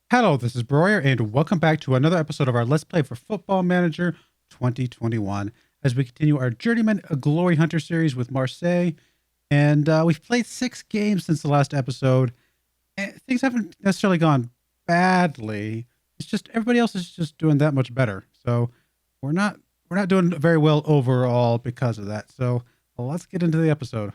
Hello, this is Broyar, and welcome back to another episode of our Let's Play for Football Manager 2021 as we continue our Journeyman Glory Hunter series with Marseille. And we've played 6 games since the last episode. And things haven't necessarily gone badly. It's just everybody else is just doing that much better. So we're not doing very well overall because of that. So let's get into the episode.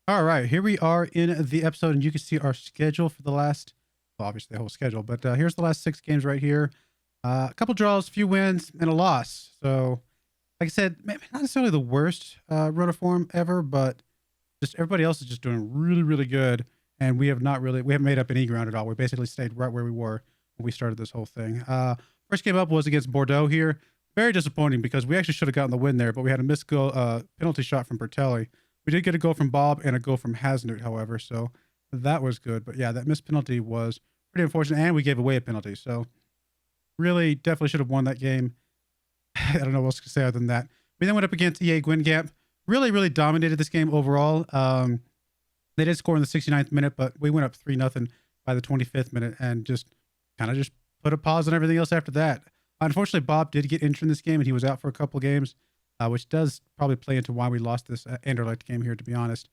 All right, here we are in the episode, and you can see our schedule for the last, well, obviously the whole schedule, but here's the last 6 games right here. A couple draws, few wins, and a loss. So, like I said, maybe not necessarily the worst run of form ever, but just everybody else is just doing really, really good, and we haven't made up any ground at all. We basically stayed right where we were when we started this whole thing. First game up was against Bordeaux here. Very disappointing because we actually should have gotten the win there, but we had a missed goal, penalty shot from Bertelli. We did get a goal from Bob and a goal from Hasnut, however, so that was good. But yeah, that missed penalty was pretty unfortunate, and we gave away a penalty. So really, definitely should have won that game. I don't know what else to say other than that. We then went up against EA Gwingap. Really, really dominated this game overall. They did score in the 69th minute, but we went up 3-0 by the 25th minute and just put a pause on everything else after that. Unfortunately, Bob did get injured in this game, and he was out for a couple games. Which does probably play into why we lost this Anderlecht game here, to be honest.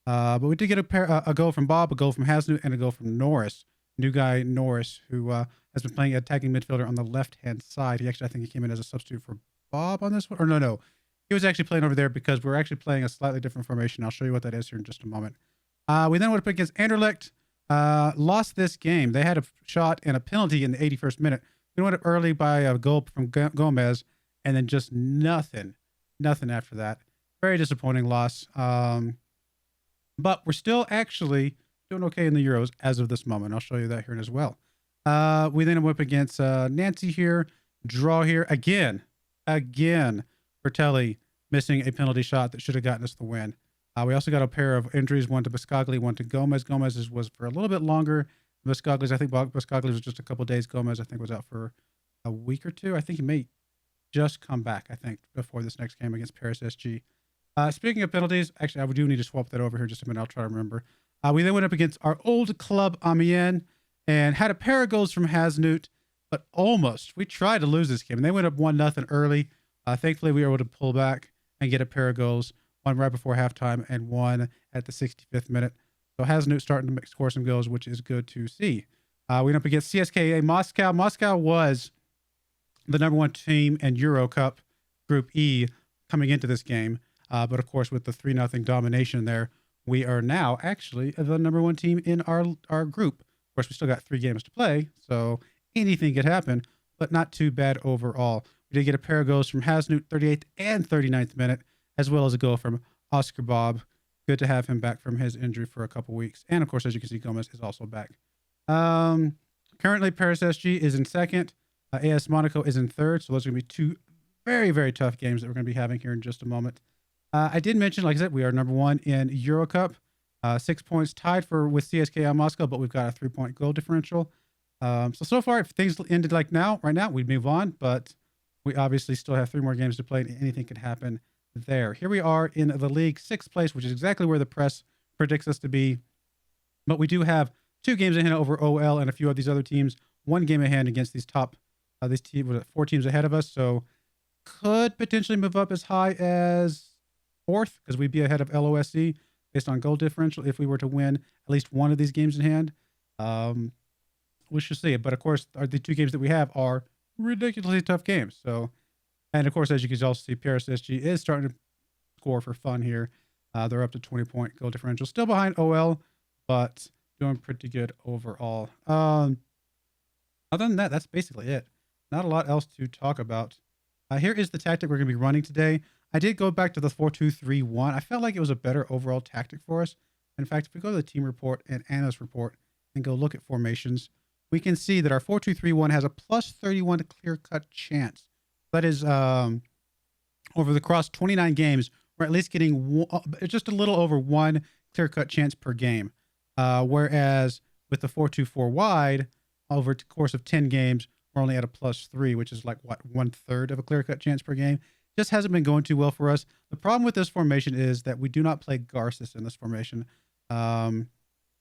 But we did get a goal from Bob, a goal from Hasnut, and a goal from Norris. New guy Norris, who has been playing attacking midfielder on the left-hand side. I think he came in as a substitute for Bob on this one. Or no. He was actually playing over there because we're actually playing a slightly different formation. I'll show you what that is here in just a moment. We then went up against Anderlecht. Lost this game. They had a shot and a penalty in the 81st minute. We went up early by a goal from Gomez, and then just nothing after that. Very disappointing loss. But we're still actually doing okay in the Euros as of this moment. I'll show you that here as well. We then went up against Nancy here. Draw here. Again. Bertelli missing a penalty shot that should have gotten us the win. We also got a pair of injuries, one to Biscagli, one to Gomez. Gomez's was for a little bit longer. Biscagli's, I think Biscagli's was just a couple days. Gomez, I think, was out for a week or two. I think he may just come back, I think, before this next game against Paris SG. Speaking of penalties, actually, I do need to swap that over here just a minute. I'll try to remember. We then went up against our old club, Amiens, and had a pair of goals from Hasnut, but almost. We tried to lose this game, and they went up 1-0 early. Thankfully, we were able to pull back and get a pair of goals, one right before halftime and one at the 65th minute. So Hasnut starting to score some goals, which is good to see. We went up against CSKA Moscow. Moscow was the number 1 team in Euro Cup Group E coming into this game. But of course, with the 3-0 domination there, we are now actually the number 1 team in our group. Of course, we still got 3 games to play, so anything could happen, but not too bad overall. We did get a pair of goals from Hasnut, 38th and 39th minute, as well as a goal from Oscar Bob. Good to have him back from his injury for a couple weeks. And of course, as you can see, Gomez is also back. Currently, Paris SG is in second. AS Monaco is in third, so those are going to be 2 very, very tough games that we're going to be having here in just a moment. I did mention, like I said, we are number 1 in Euro Cup. 6 points tied with CSKA Moscow, but we've got a 3-point goal differential. So far, if things ended like right now, we'd move on, but we obviously still have 3 more games to play, and anything could happen there. Here we are in the league, 6th place, which is exactly where the press predicts us to be. But we do have 2 games ahead over OL and a few of these other teams, 1 game ahead against these top 4 teams ahead of us, so could potentially move up as high as 4th because we'd be ahead of LOSC based on goal differential if we were to win at least one of these games in hand. We should see it, but of course, the 2 games that we have are ridiculously tough games. So, and of course, as you can also see, Paris SG is starting to score for fun here. They're up to 20-point goal differential, still behind OL, but doing pretty good overall. Other than that, that's basically it. Not a lot else to talk about. Here is the tactic we're going to be running today. I did go back to the 4-2-3-1. I felt like it was a better overall tactic for us. In fact, if we go to the team report and analyst report and go look at formations, we can see that our 4-2-3-1 has a plus 31 clear-cut chance. That is, over the cross 29 games, we're at least getting just a little over 1 clear-cut chance per game. Whereas with the 4-2-4 wide, over the course of 10 games, we're only at a +3, which is like what, 1/3 of a clear cut chance per game. Just hasn't been going too well for us. The problem with this formation is that we do not play Garces in this formation.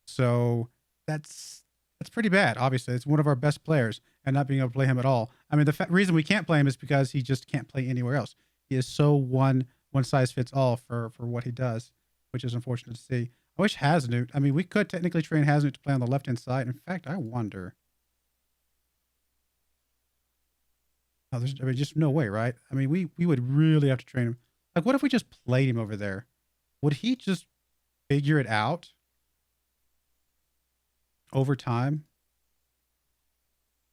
So that's pretty bad. Obviously, it's one of our best players, and not being able to play him at all. I mean, the reason we can't play him is because he just can't play anywhere else. He is so one size fits all for what he does, which is unfortunate to see. I wish Hasnut. I mean, we could technically train Hasnut to play on the left hand side. In fact, I wonder. Oh, there's, I mean, just no way, right? I mean, we would really have to train him. Like, what if we just played him over there? Would he just figure it out over time?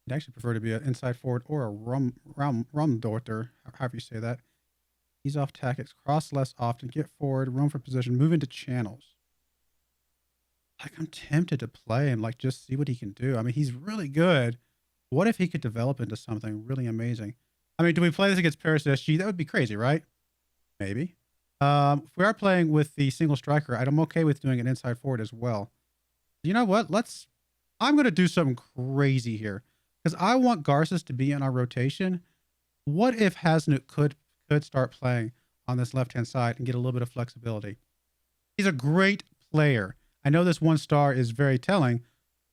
I'd actually prefer to be an inside forward or a rum daughter, however you say that. He's off tactics, cross less often, get forward, roam for position, move into channels. Like, I'm tempted to play him, like, just see what he can do. I mean, he's really good. What if he could develop into something really amazing? I mean, do we play this against Paris SG? That would be crazy, right? Maybe. If we are playing with the single striker, I'm okay with doing an inside forward as well. You know what? I'm going to do something crazy here because I want Garces to be in our rotation. What if Hasnut could start playing on this left-hand side and get a little bit of flexibility? He's a great player. I know this 1 star is very telling,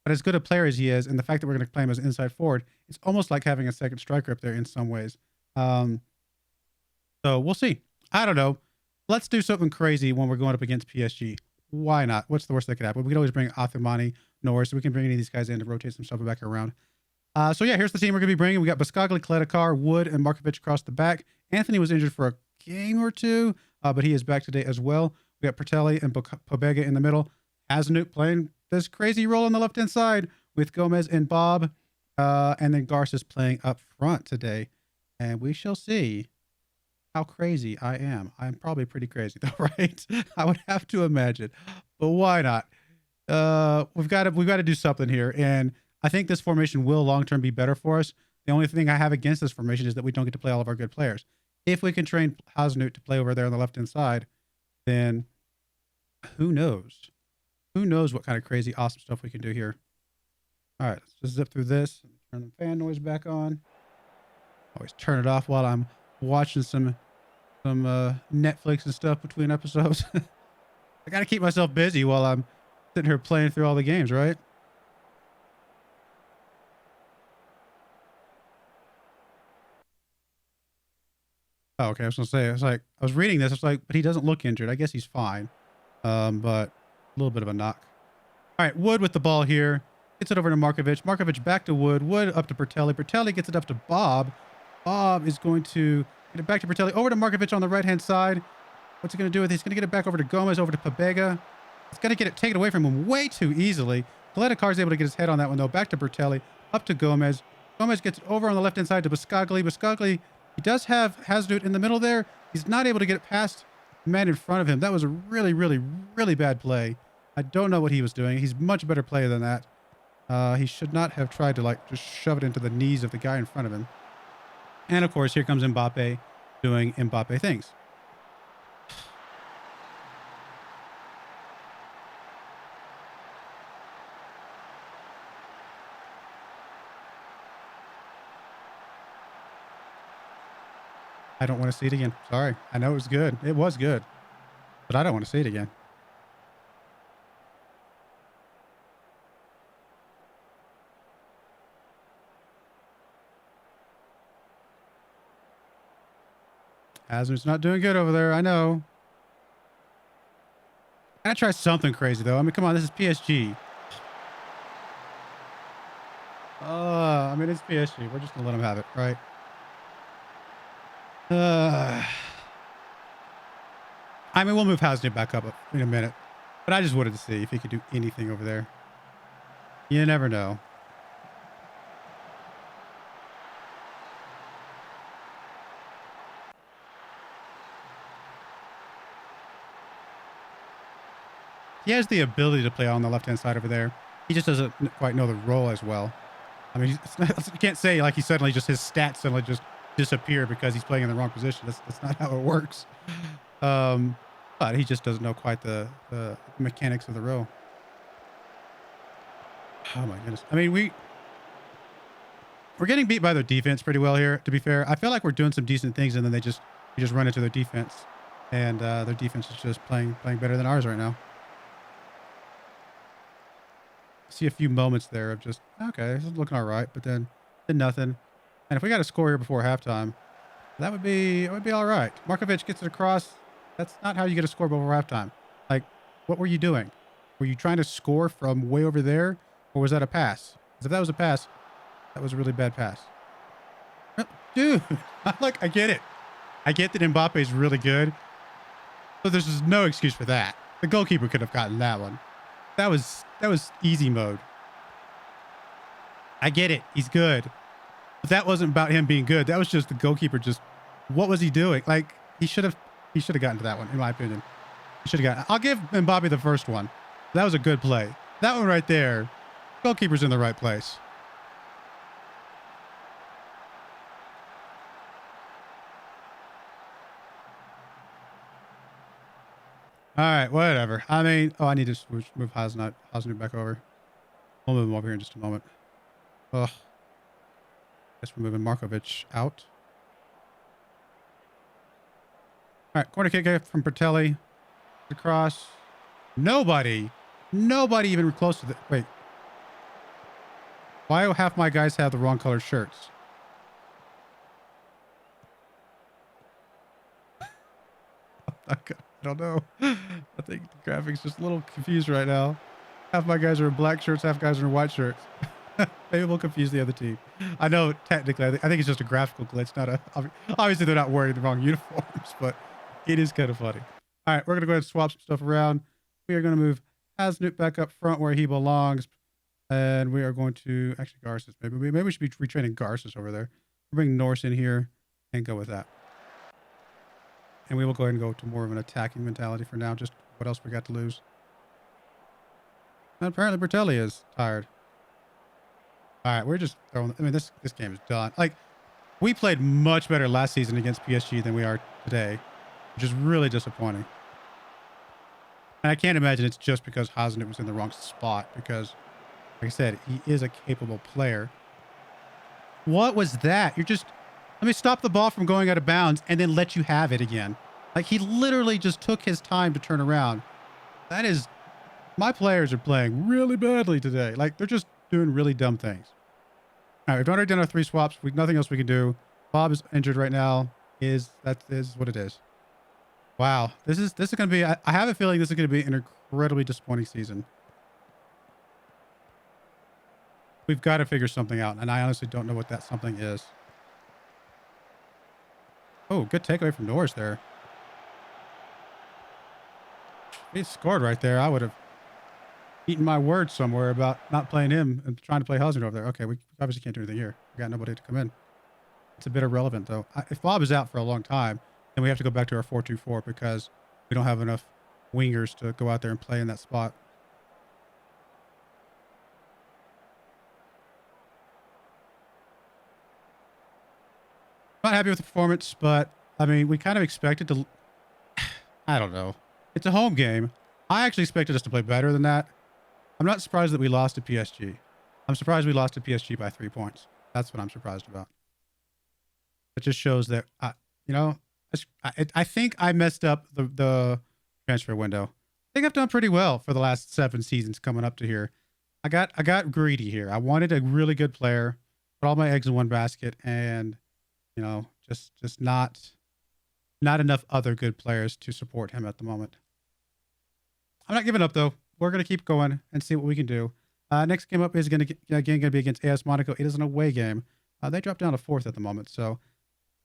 but as good a player as he is, and the fact that we're going to play him as an inside forward, it's almost like having a second striker up there in some ways. So we'll see. I don't know. Let's do something crazy when we're going up against PSG. Why not? What's the worst that could happen? We can always bring Athumani, Norris. We can bring any of these guys in to rotate some stuff back around. So yeah, here's the team we're going to be bringing. We got Biscagli, Kletikar, Wood, and Markovic across the back. Anthony was injured for a game or two, but he is back today as well. We got Pertelli and Pobega in the middle. Hasnut playing this crazy role on the left-hand side with Gomez and Bob. And then Garces playing up front today. And we shall see how crazy I am. I'm probably pretty crazy though, right? I would have to imagine. But why not? We've got to do something here. And I think this formation will long-term be better for us. The only thing I have against this formation is that we don't get to play all of our good players. If we can train Hasnut to play over there on the left-hand side, then who knows? Who knows what kind of crazy, awesome stuff we can do here. All right, let's just zip through this. Turn the fan noise back on. Always turn it off while I'm watching some Netflix and stuff between episodes. I got to keep myself busy while I'm sitting here playing through all the games, right? Oh, okay. I was gonna say, I was reading this. It's like, but he doesn't look injured. I guess he's fine. But a little bit of a knock. All right, Wood with the ball here. Gets it over to Markovic. Markovic back to Wood. Wood up to Pertelli. Pertelli gets it up to Bob. Bob is going to get it back to Pertelli. Over to Markovic on the right-hand side. What's he going to do with it? He's going to get it back over to Gomez, over to Pobega. He's going to get it taken away from him way too easily. Kaletikar's able to get his head on that one, though. Back to Pertelli. Up to Gomez. Gomez gets it over on the left-hand side to Biscagli. Biscagli, he does have Hasnut in the middle there. He's not able to get it past the man in front of him. That was a really, really, really bad play. I don't know what he was doing. He's a much better player than that. He should not have tried to, like, just shove it into the knees of the guy in front of him. And, of course, here comes Mbappe doing Mbappe things. I don't want to see it again. Sorry. I know it was good. It was good. But I don't want to see it again. Hasnut's not doing good over there. I know. I gotta try something crazy, though. I mean, come on. This is PSG. I mean, it's PSG. We're just going to let them have it, right? I mean, we'll move Hasnut back up in a minute. But I just wanted to see if he could do anything over there. You never know. He has the ability to play on the left-hand side over there. He just doesn't quite know the role as well. I mean, you can't say like he suddenly just his stats suddenly just disappear because he's playing in the wrong position. That's not how it works. But he just doesn't know quite the mechanics of the role. Oh my goodness. I mean, We're getting beat by their defense pretty well here, to be fair. I feel like we're doing some decent things, and then we just run into their defense. And their defense is just playing better than ours right now. See a few moments there of just, okay, this is looking all right, but then did nothing. And if we got a score here before halftime, that would be all right. Markovic gets it across. That's not how you get a score before halftime. Like, what were you doing? Were you trying to score from way over there, or was that a pass? Because if that was a pass, that was a really bad pass. Dude, like, I get it. I get that Mbappe is really good, but there's just no excuse for that. The goalkeeper could have gotten that one. That was easy mode. I get it. He's good. But that wasn't about him being good. That was just the goalkeeper just, what was he doing? Like, he should have gotten to that one, in my opinion. He should have gotten, I'll give Mbappe the first one. That was a good play. That one right there, goalkeeper's in the right place. All right, whatever. I mean, oh, I need to move Hasenhüttl back over. We'll move him over here in just a moment. Ugh. Guess we're moving Markovic out. All right, corner kick from Bertelli. Across. Nobody even close to the, wait. Why do half my guys have the wrong color shirts? I don't know. I think the graphics just a little confused right now. Half my guys are in black shirts, half guys are in white shirts. Maybe we'll confuse the other team. I know technically, I think it's just a graphical glitch, not a, obviously they're not wearing the wrong uniforms, but it is kind of funny. All right, we're going to go ahead and swap some stuff around. We are going to move Hasenhüttl back up front where he belongs. And we are going to, actually Garces, maybe we should be retraining Garces over there. We'll bring Norse in here and go with that. And we will go ahead and go to more of an attacking mentality for now. Just what else we got to lose? And apparently Bertelli is tired. All right, we're just throwing, I mean, this game is done. Like, we played much better last season against PSG than we are today, which is really disappointing. And I can't imagine it's just because Hasenhüttl was in the wrong spot because, like I said, he is a capable player. What was that? You're just, let me stop the ball from going out of bounds and then let you have it again. Like, he literally just took his time to turn around. That is, my players are playing really badly today. Like, they're just doing really dumb things. All right, we've already done our 3 swaps. Nothing else we can do. Bob is injured right now. That is what it is. Wow, this is going to be, I have a feeling this is going to be an incredibly disappointing season. We've got to figure something out, and I honestly don't know what that something is. Oh, good takeaway from Norris there. If he scored right there, I would have eaten my words somewhere about not playing him and trying to play Hasenhüttl over there. Okay, we obviously can't do anything here. We got nobody to come in. It's a bit irrelevant, though. If Bob is out for a long time, then we have to go back to our 4-2-4 because we don't have enough wingers to go out there and play in that spot. Not happy with the performance, but I mean, we kind of expected to, I don't know. It's a home game. I actually expected us to play better than that. I'm not surprised that we lost to PSG. I'm surprised we lost to PSG by 3 points. That's what I'm surprised about. It just shows that, you know, I think I messed up the transfer window. I think I've done pretty well for the last 7 seasons coming up to here. I got greedy here. I wanted a really good player, put all my eggs in one basket, and you know, just not enough other good players to support him at the moment. I'm not giving up though. We're gonna keep going and see what we can do. Next game up is gonna be against AS Monaco. It is an away game. They dropped down to 4th at the moment, so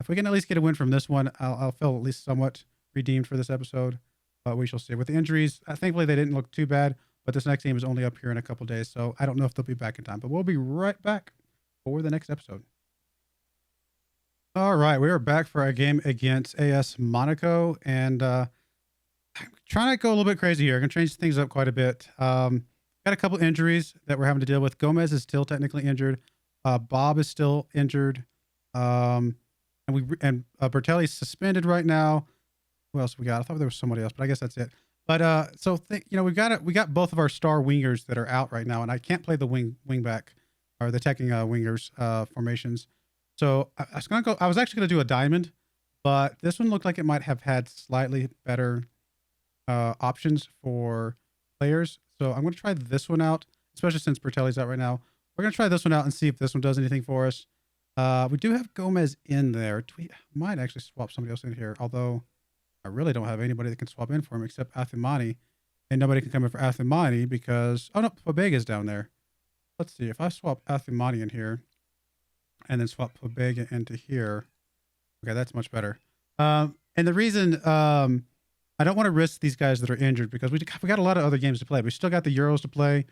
if we can at least get a win from this one, I'll feel at least somewhat redeemed for this episode. But we shall see. With the injuries, thankfully they didn't look too bad. But this next game is only up here in a couple days, so I don't know if they'll be back in time. But we'll be right back for the next episode. All right, we are back for our game against AS Monaco, and I'm trying to go a little bit crazy here. I'm going to change things up quite a bit. Got a couple injuries that we're having to deal with. Gomez is still technically injured. Bob is still injured. And Bertelli's suspended right now. Who else we got? I thought there was somebody else, but I guess that's it. But we got both of our star wingers that are out right now, and I can't play the wing back or the attacking wingers formations. So I was actually gonna do a diamond, but this one looked like it might have had slightly better options for players. So I'm gonna try this one out, especially since Bertelli's out right now. We're gonna try this one out and see if this one does anything for us. We do have Gomez in there. We might actually swap somebody else in here, although I really don't have anybody that can swap in for him except Athimani. And nobody can come in for Athimani because... Oh, no, Pobega's down there. Let's see. If I swap Athimani in here and then swap Pobega into here... Okay, that's much better. And the reason I don't want to risk these guys that are injured because we got a lot of other games to play. We still got the Euros to play.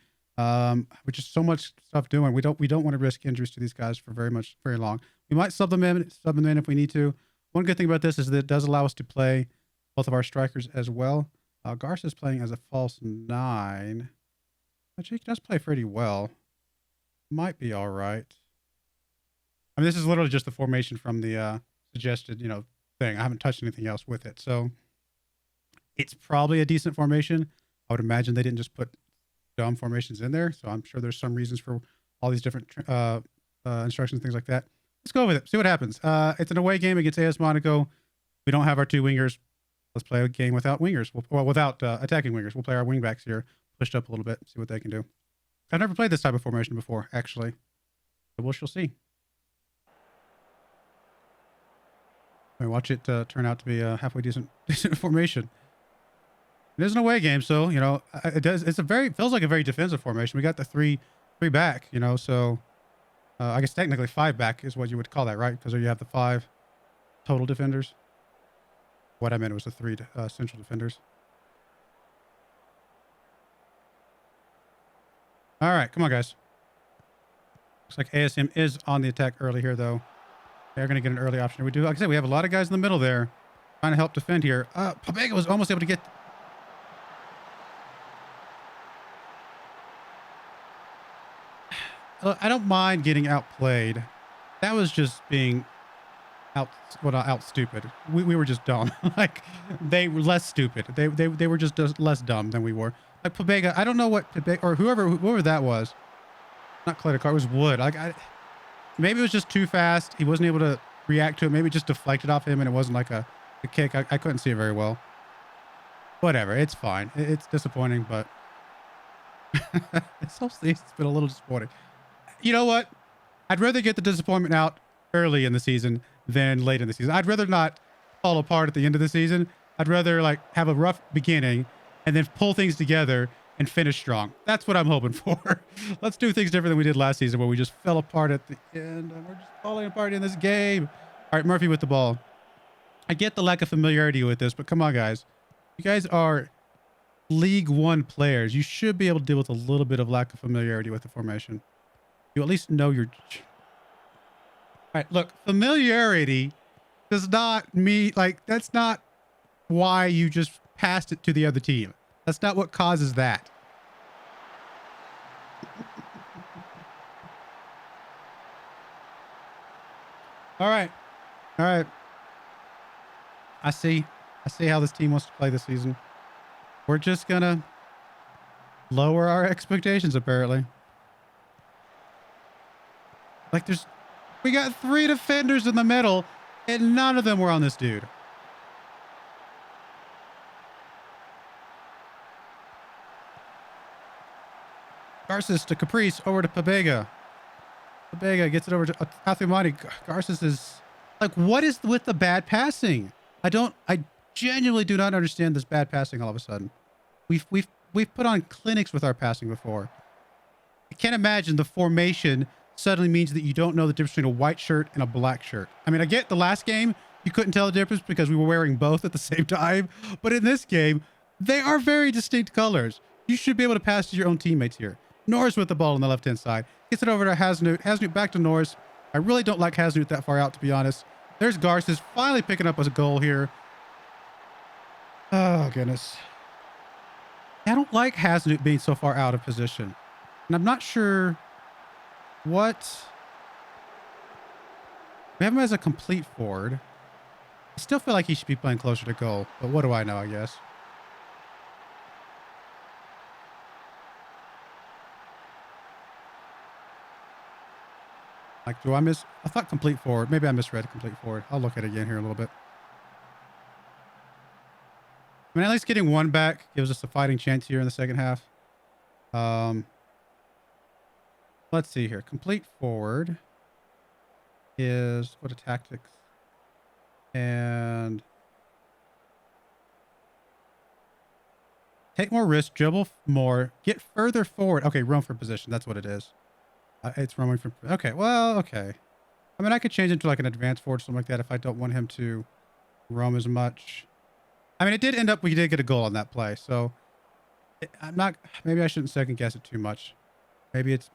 Which is so much stuff doing. We don't want to risk injuries to these guys for very long. We might sub them in if we need to. One good thing about this is that it does allow us to play both of our strikers as well. Garcia's playing as a false 9. Which he does play pretty well. Might be all right. I mean, this is literally just the formation from the suggested, thing. I haven't touched anything else with it. So it's probably a decent formation. I would imagine they didn't just put dumb formations in there. So I'm sure there's some reasons for all these different instructions, things like that. Let's go with it. See what happens. It's an away game against AS Monaco. We don't have our 2 wingers. Let's play a game without wingers. Without attacking wingers. We'll play our wing backs here, pushed up a little bit, see what they can do. I've never played this type of formation before, actually. So we shall see. I watch it turn out to be a halfway decent formation. It is an away game, so it does. Feels like a very defensive formation. We got the three back, so I guess technically 5 back is what you would call that, right? Because you have the 5 total defenders. What I meant was the 3 central defenders. All right, come on, guys. Looks like ASM is on the attack early here, though. They're going to get an early option. We do, like I said, we have a lot of guys in the middle there trying to help defend here. Pobega was almost able to get. I don't mind getting outplayed. That was just being out stupid. We were just dumb. Like they were less stupid. They were just less dumb than we were. Like Pobega, I don't know what Pobega or whoever that was. Not Clayton, it was Wood. Like maybe it was just too fast. He wasn't able to react to it. Maybe it just deflected off him and it wasn't like a kick. I couldn't see it very well. Whatever. It's fine. It's disappointing, but it's been a little disappointing. You know what? I'd rather get the disappointment out early in the season than late in the season. I'd rather not fall apart at the end of the season. I'd rather like have a rough beginning and then pull things together and finish strong. That's what I'm hoping for. Let's do things different than we did last season where we just fell apart at the end and we're just falling apart in this game. All right, Murphy with the ball. I get the lack of familiarity with this, but come on, guys. You guys are League One players. You should be able to deal with a little bit of lack of familiarity with the formation. You at least know your... All right, look, familiarity does not mean... Like, that's not why you just passed it to the other team. That's not what causes that. All right. All right. I see how this team wants to play this season. We're just going to lower our expectations, apparently. Like we got 3 defenders in the middle and none of them were on this dude. Garces to Caprice, over to Pobega. Pobega gets it over to Athumani. Garces is like, what is with the bad passing? I genuinely do not understand this bad passing all of a sudden. We've put on clinics with our passing before. I can't imagine the formation suddenly means that you don't know the difference between a white shirt and a black shirt. I mean, I get the last game, you couldn't tell the difference because we were wearing both at the same time. But in this game, they are very distinct colors. You should be able to pass to your own teammates here. Norris with the ball on the left-hand side. Gets it over to Hasnut. Hasnut back to Norris. I really don't like Hasnut that far out, to be honest. There's Garces finally picking up a goal here. Oh, goodness. I don't like Hasnut being so far out of position. And I'm not sure what... We have him as a complete forward. I still feel like he should be playing closer to goal. But what do I know, I guess. Like, do I miss? I thought complete forward. Maybe I misread complete forward. I'll look at it again here in a little bit. I mean, at least getting one back gives us a fighting chance here in the second half. Let's see here. Complete forward is what a tactics and take more risk, dribble more, get further forward. Okay, roam for position. That's what it is. It's roaming from. Okay, well, okay. I mean, I could change it to like an advanced forward, something like that, if I don't want him to roam as much. I mean, it did end up, we did get a goal on that play, so I'm not, maybe I shouldn't second guess it too much. Maybe it's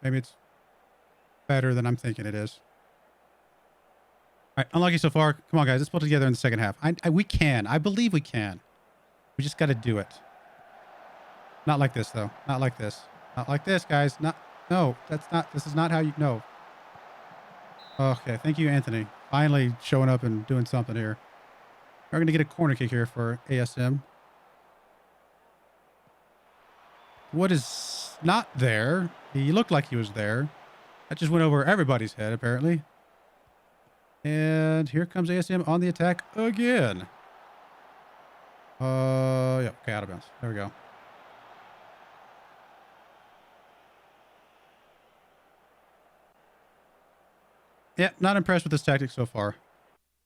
better than I'm thinking it is. All right, unlucky so far. Come on, guys, let's put it together in the second half. We can. I believe we can. We just got to do it. Not like this, though. Not like this. Not like this, guys. No, this is not how you, no. Okay, thank you, Anthony. Finally showing up and doing something here. We're going to get a corner kick here for ASM. What is not there? He looked like he was there. That just went over everybody's head, apparently. And here comes ASM on the attack again. Yeah, okay, out of bounds. There we go. Yeah, not impressed with this tactic so far.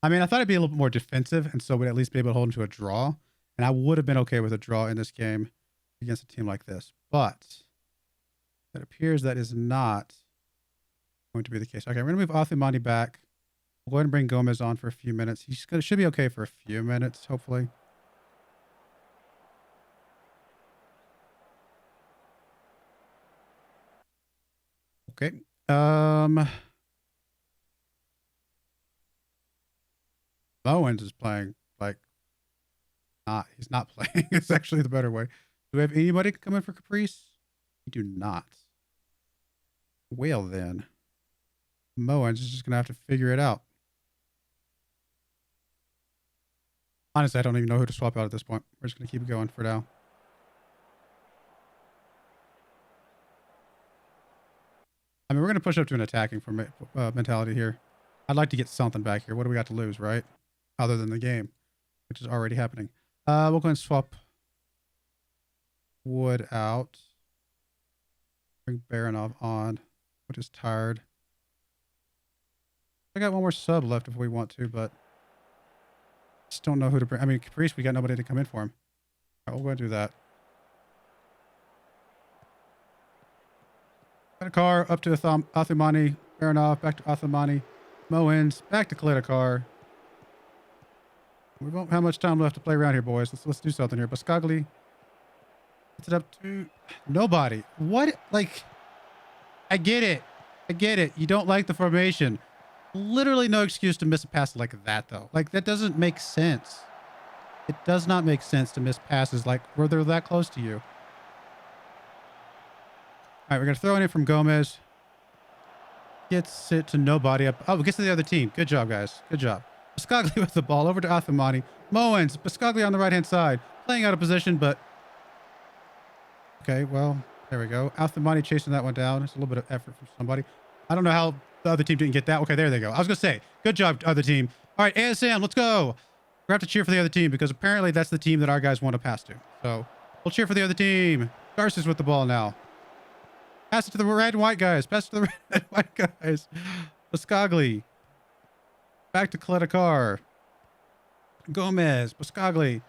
I mean, I thought it'd be a little bit more defensive, and so we'd at least be able to hold him to a draw. And I would have been okay with a draw in this game against a team like this. But it appears that is not going to be the case. Okay, we're going to move Athumani back. We'll go ahead and bring Gomez on for a few minutes. Should be okay for a few minutes, hopefully. Okay. Bowens is playing like he's not playing. It's actually the better way. Do we have anybody come in for Caprice? We do not. Well then, Moens is just gonna have to figure it out. Honestly, I don't even know who to swap out at this point. We're just gonna keep it going for now. I mean, we're gonna push up to an attacking mentality here. I'd like to get something back here. What do we got to lose, right? Other than the game, which is already happening. We'll go and swap Wood out. Bring Baranov on, which is tired. I got one more sub left if we want to, but just don't know who to bring. I mean, Caprice, we got nobody to come in for him. All right, we'll go and do that. Got a car up to Athumani, Baranov, back to Athumani, Moens, back to Klitikar. We won't have much time left to play around here, boys. Let's do something here. Bascagli gets it up to nobody. What? Like, I get it. I get it. You don't like the formation. Literally no excuse to miss a pass like that, though. Like, that doesn't make sense. It does not make sense to miss passes like where they're that close to you. All right, we're going to throw it in from Gomez. Gets it to nobody up. Oh, it gets to the other team. Good job, guys. Good job. Bascagli with the ball over to Athumani. Moens, Bascagli on the right-hand side. Playing out of position, but... Okay, well, there we go. Athumani chasing that one down. It's a little bit of effort from somebody. I don't know how the other team didn't get that. Okay, there they go. I was going to say, good job, other team. All right, ASM, let's go. We have to cheer for the other team because apparently that's the team that our guys want to pass to. So we'll cheer for the other team. Garces with the ball now. Pass it to the red and white guys. Pass it to the red and white guys. Bascagli. Back to Klitikar. Gomez. Bascagli.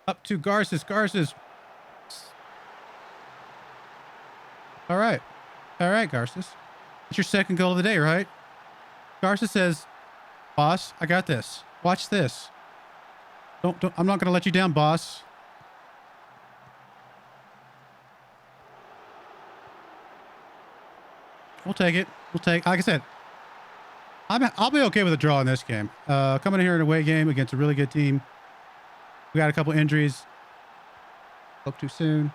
Up to Garces. Garces. All right. All right, Garces. It's your second goal of the day, right? Garces says, boss, I got this. Watch this. Don't I'm not going to let you down, boss. We'll take it. We'll take, like I said, I'll be okay with a draw in this game. Coming in here in a away game against a really good team. We got a couple injuries. Spoke too soon.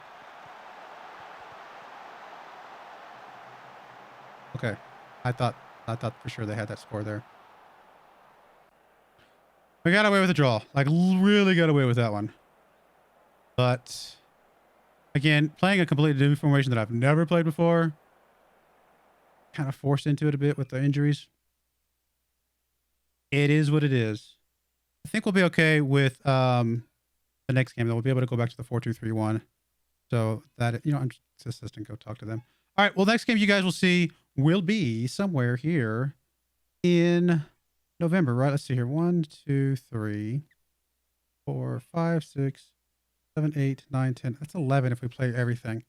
Okay. I thought for sure they had that score there. We got away with a draw. Like, really got away with that one. But, again, playing a completely new formation that I've never played before. Kind of forced into it a bit with the injuries. It is what it is. I think we'll be okay with the next game. Though we'll be able to go back to the 4-2-3-1. So that, I'm just assistant. Go talk to them. All right. Well, next game you guys will see will be somewhere here in November, right? Let's see here. 1, 2, 3, 4, 5, 6, 7, 8, 9, 10. That's 11 if we play everything.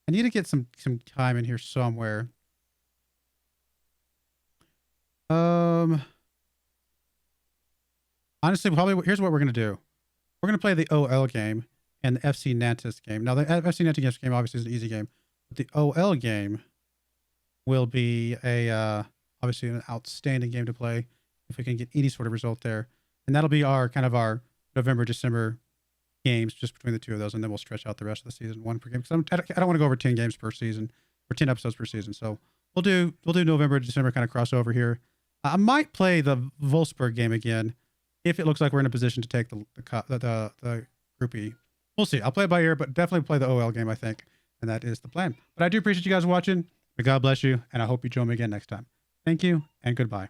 I need to get some time in here somewhere. Honestly, probably here's what we're gonna do. We're gonna play the OL game and the FC Nantes game. Now the FC Nantes game obviously is an easy game, but the OL game will be a obviously an outstanding game to play if we can get any sort of result there. And that'll be our kind of our November, December games just between the two of those, and then we'll stretch out the rest of the season one per game. Because I don't want to go over 10 games per season or 10 episodes per season. So we'll do November, December kind of crossover here. I might play the Wolfsburg game again if it looks like we're in a position to take the Group E. We'll see. I'll play it by ear, but definitely play the OL game, I think. And that is the plan. But I do appreciate you guys watching. May God bless you, and I hope you join me again next time. Thank you, and goodbye.